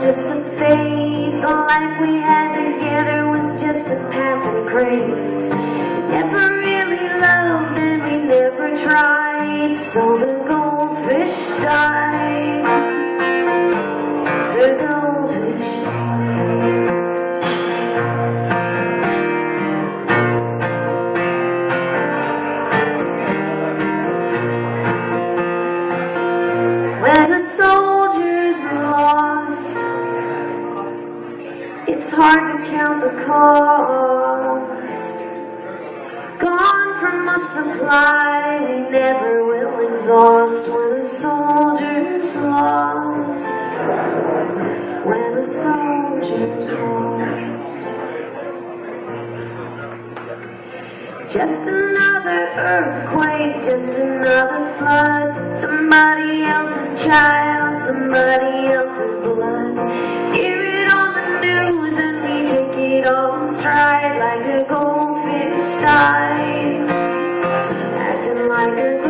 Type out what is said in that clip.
just a phase. The life we had together was just a passing craze. Never really loved and we never tried, so the goldfish died. The goldfish died. When a soldier's lost, it's hard to count the cost. Gone from a supply we never will exhaust. When a soldier's lost, when a soldier's lost. Just another earthquake, just another flood. Somebody else's child, somebody else's blood. Hear it on the news and we take it all in stride. Like a goldfish died, acting like a